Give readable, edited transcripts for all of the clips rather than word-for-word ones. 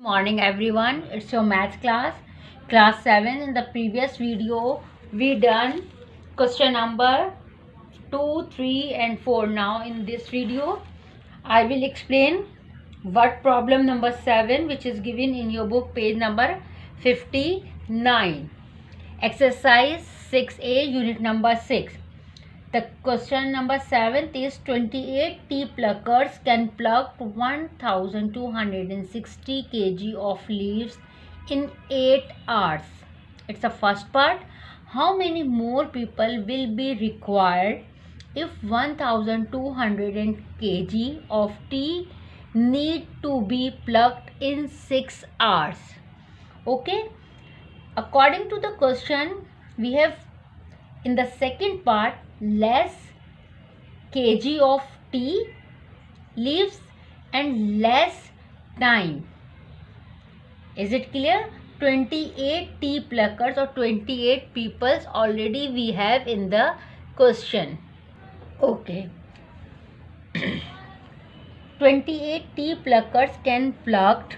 Morning everyone, it's your math class 7. In the previous video we done question number 2, 3 and 4. Now in this video I will explain what problem number 7, which is given in your book page number 59, exercise 6a, unit number 6. The question number 7 is 28 tea pluckers can pluck 1260 kg of leaves in 8 hours. It's the first part. How many more people will be required if 1200 kg of tea need to be plucked in 6 hours? Okay. According to the question, we have in the second part less kg of tea leaves and less time. Is it clear? 28 tea pluckers or 28 peoples already we have in the question. Okay. 28 tea pluckers can plucked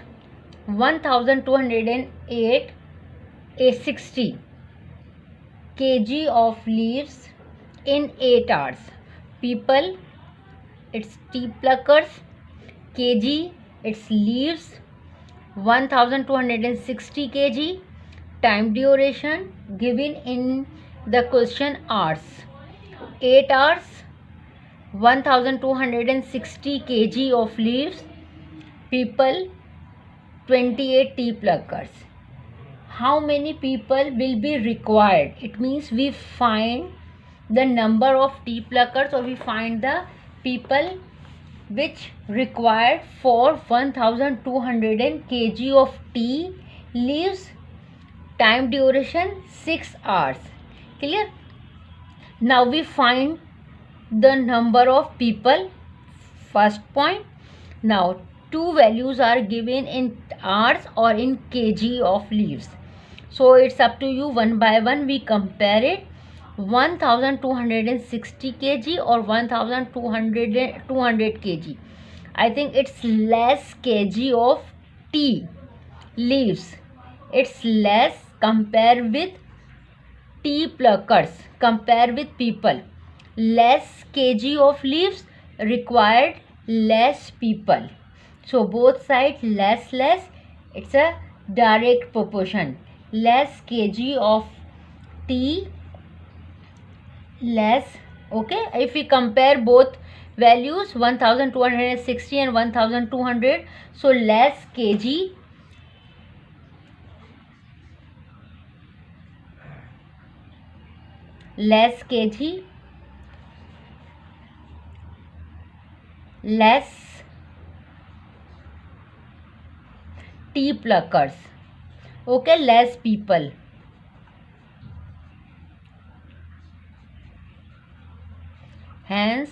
1208 60 kg of leaves in 8 hours. People, it's tea pluckers. Kg, it's leaves. 1260 kg. Time duration given in the question hours. 8 hours. 1260 kg of leaves. People, 28 tea pluckers. How many people will be required? It means we find the number of tea pluckers, or we find the people which required for 1200 kg of tea leaves. Time duration 6 hours. Clear? Now we find the number of people. First point. Now two values are given in hours or in kg of leaves. So it's up to you, one by one we compare it. 1260 kg or 1200 kg. I think it's less kg of tea leaves. It's less compare with tea pluckers, compare with people. Less kg of leaves required less people. So both sides less. It's a direct proportion. Less kg of tea less. Okay, if we compare both values 1260 and 1200, so less kg less tea pluckers. Okay, less people. Hence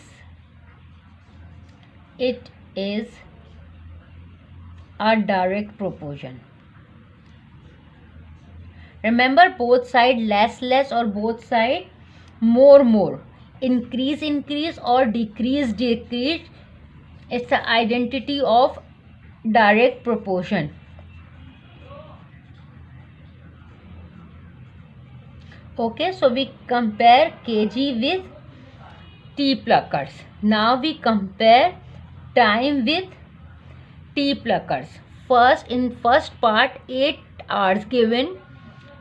it is a direct proportion. Remember, both side less or both side more. Increase or decrease. It's the identity of direct proportion. Okay, so we compare kg with tea pluckers. Now we compare time with tea pluckers. In first part 8 hours given,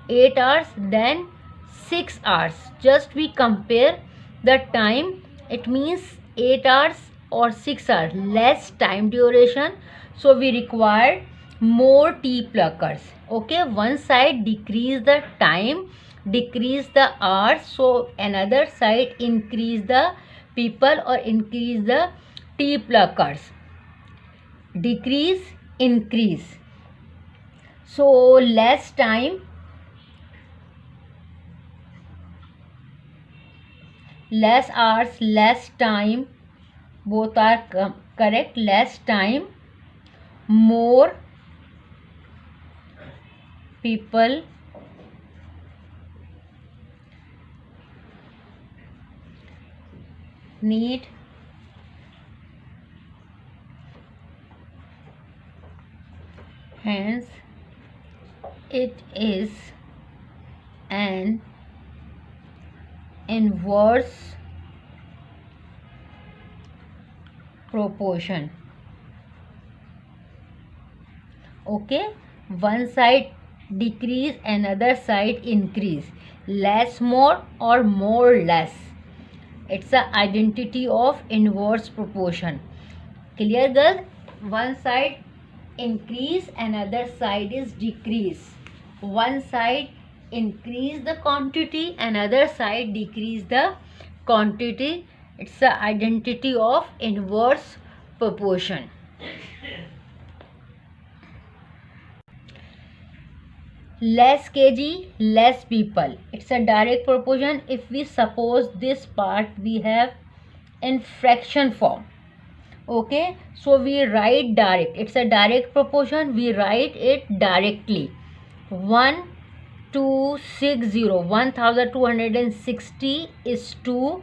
8 hours, then 6 hours. Just we compare the time. It means 8 hours or 6 hours, less time duration, so we require more tea pluckers. Okay, one side decrease the time, decrease the hours, so another side increase the people or increase the tea pluckers. Decrease, increase. So less time, less hours, less time, both are correct. Less time, more people, need hence it is an inverse proportion. Okay, one side decrease, another side increase, less more or more less. It's a identity of inverse proportion. Clear, girl? One side increase, another side is decrease. One side increase the quantity, another side decrease the quantity. It's the identity of inverse proportion. Less kg, less people. It's a direct proportion. If we suppose this part we have in fraction form. Okay, so we write direct. It's a direct proportion. We write it directly. 1260, 1260 is to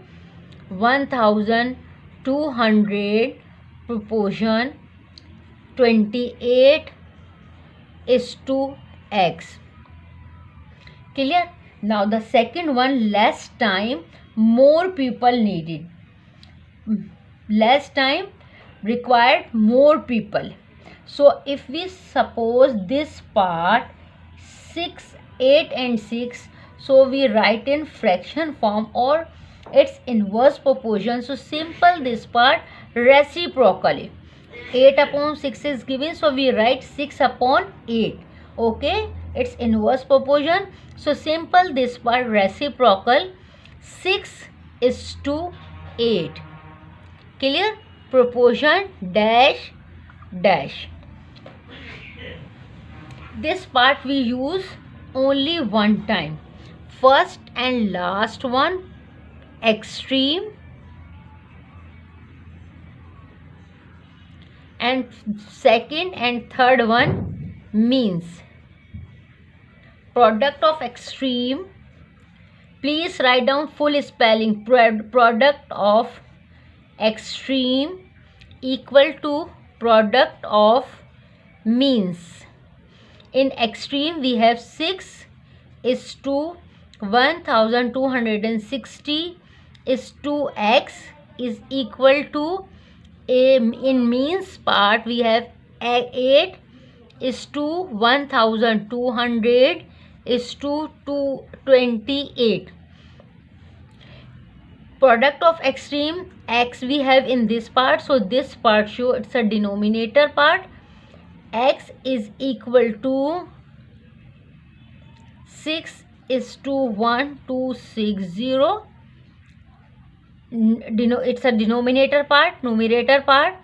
1200 proportion 28 is to x. Clear? Now the second one, less time, more people needed. Less time required, more people. So if we suppose this part 6, 8 and 6, so we write in fraction form or its inverse proportion. So simple this part reciprocally. 8 upon 6 is given, so we write 6 upon 8. Okay, its inverse proportion. So simple this part reciprocal, 6 is to 8. Clear? Proportion dash dash. This part we use only one time. First and last one, extreme, and second and third one, means. Product of extreme, please write down full spelling. Product of extreme equal to product of means. In extreme we have 6 is to 1260 is to x is equal to in means part we have 8 is to 1200 is to 228. Product of extreme x we have in this part, so this part show it's a denominator part. X is equal to 6 is to 1260. It's a denominator part. Numerator part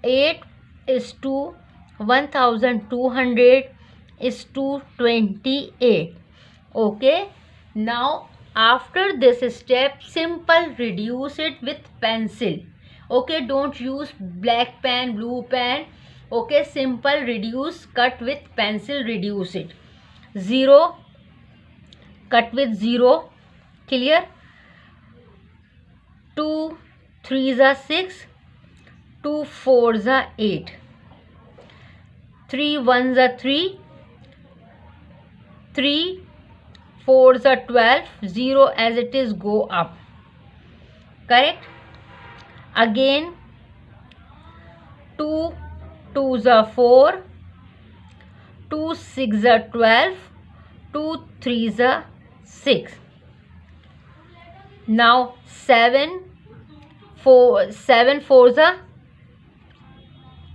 8 is to 1200 is to 28. Okay, now after this step, simple reduce it with pencil. Okay, don't use black pen, blue pen. Okay, simple reduce, cut with pencil, reduce it. 0, cut with 0. Clear? 2 3s are 6, 2 4s are 8, 3 1s are 3, 3 4s are 12, 0 as it is go up. Correct? Again 2 2s are 4, 2 6s are 12, 2 3s are 6. Now 7 4s are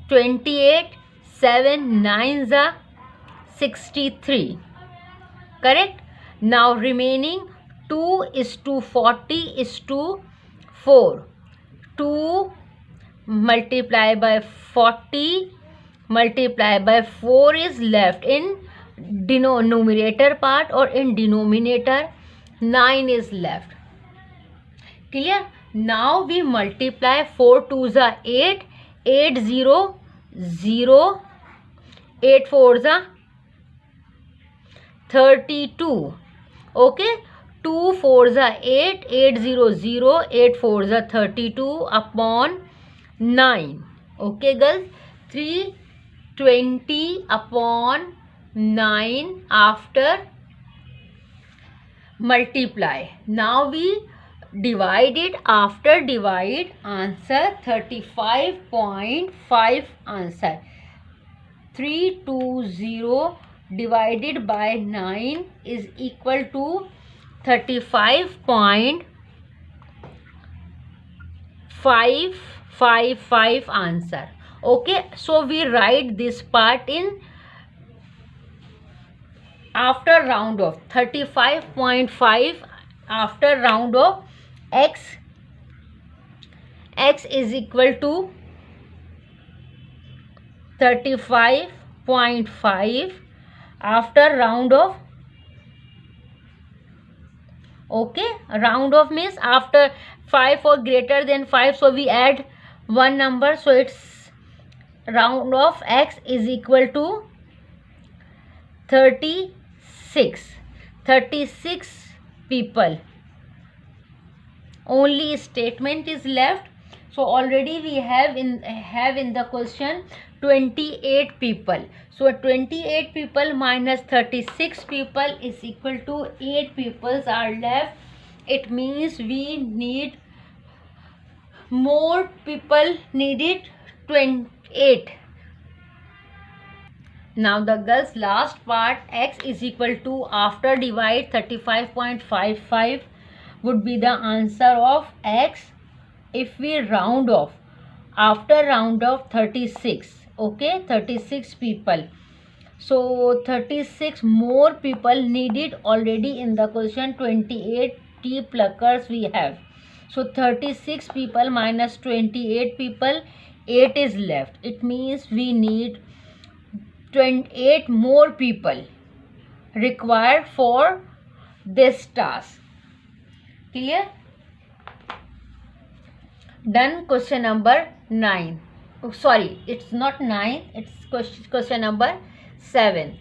28, 7 9s are 63. Correct? Now remaining 2 is to 40 is to 4. 2 multiply by 40 multiply by 4 is left in numerator part, or in denominator 9 is left. Clear? Now we multiply 4 2s are 8, 8 0 0, 8 4s are 32. Okay, 2 4s are 8, 8 0 0, 8 4s are 32 upon 9. Okay girls, 3 20/9 after multiply. Now we divide it. After divide, answer 35.5 answer. 320 divided by 9 is equal to 35.555 answer. Okay, so we write this part in after round off. 35.5 after round off. X is equal to 35.5 after round off. Okay, round off means after 5 or greater than 5, so we add one number, so it's round of x is equal to 36 people. Only statement is left. So already we have in the question 28 people. So 28 people minus 36 people is equal to 8 people are left. It means we need more people needed, 28. Now the girls last part, x is equal to after divide 35.55 would be the answer of x if we round off. After round off 36, okay, 36 people. So 36 more people needed already in the question. 28 tea pluckers we have. So 36 people minus 28 people, 8 is left. It means we need 28 more people required for this task. Clear? Done. Question number 9. Oh, sorry, it's not 9, it's question number 7.